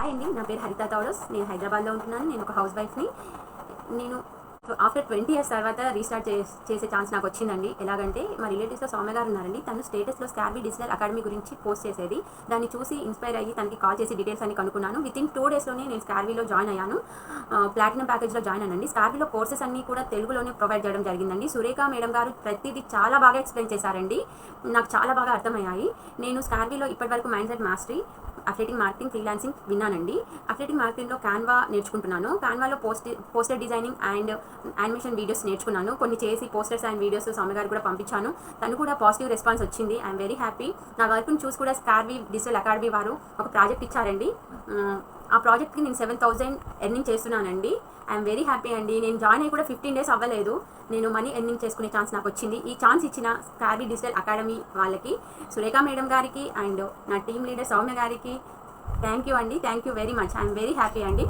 Hi అండి, నా పేరు హరిత తౌడస్. నేను హైదరాబాద్లో ఉంటున్నాను. నేను ఒక హౌస్ వైఫ్ని. నేను ఆఫ్టర్ 20 years తర్వాత రీస్టార్ట్ చేసే ఛాన్స్ నాకు వచ్చిందండి. ఎలాగంటే మా రిలేటివ్స్లో సౌమ్య గారు ఉన్నారండి. తను స్టేటస్లో స్కార్వీ డిజిటల్ అకాడమీ గురించి పోస్ట్ చేసేది. దాన్ని చూసి ఇన్స్పైర్ అయ్యి తనకి కాల్ చేసి డీటెయిల్స్ అన్ని కనుక్కున్నాను. వితిన్ 2 daysలోనే నేను స్కార్వీలో జాయిన్ అయ్యాను. ప్లాటినం ప్యాకేజ్లో జాయిన్ అయ్యానండి. స్కార్వీలో కోర్సెస్ అన్నీ కూడా తెలుగులోనే ప్రొవైడ్ చేయడం జరిగిందండి. సురేఖ మేడం గారు ప్రతిదీ చాలా బాగా ఎక్స్ప్లెయిన్ చేశారండి. నాకు చాలా బాగా అర్థమయ్యాయి. నేను స్కార్వీలో ఇప్పటివరకు mindset mastery, affiliating marketing, freelancing విన్నానండి. అఫిలియేటింగ్ మార్కెటింగ్లో క్యాన్వా నేర్చుకుంటున్నాను. క్యాన్వాలో poster designing and animation videos నేర్చుకున్నాను. కొన్ని చేసి పోస్టర్స్ అండ్ వీడియోస్ సౌమ్య గారు కూడా పంపించాను. తను కూడా పాజిటివ్ రెస్పాన్స్ వచ్చింది. I'm very happy. నా వర్క్ని చూసి కూడా స్కార్వీ డిజిటల్ అకాడమీ వారు ఒక ప్రాజెక్ట్ ఇచ్చారండి. ఆ ప్రాజెక్ట్కి నేను 7,000 ఎర్నింగ్ చేస్తున్నానండి. ఐఎమ్ వెరీ హ్యాపీ అండి. నేను జాయిన్ అయ్యి కూడా 15 days అవ్వలేదు. నేను మనీ ఎర్నింగ్ చేసుకునే ఛాన్స్ నాకు వచ్చింది. ఈ ఛాన్స్ ఇచ్చిన స్కార్వీ డిజిటల్ అకాడమీ వాళ్ళకి, సురేఖ మేడం గారికి అండ్ నా టీమ్ లీడర్ సౌమ్య గారికి థ్యాంక్ యూ అండి. Thank you very much. I'm very happy అండి.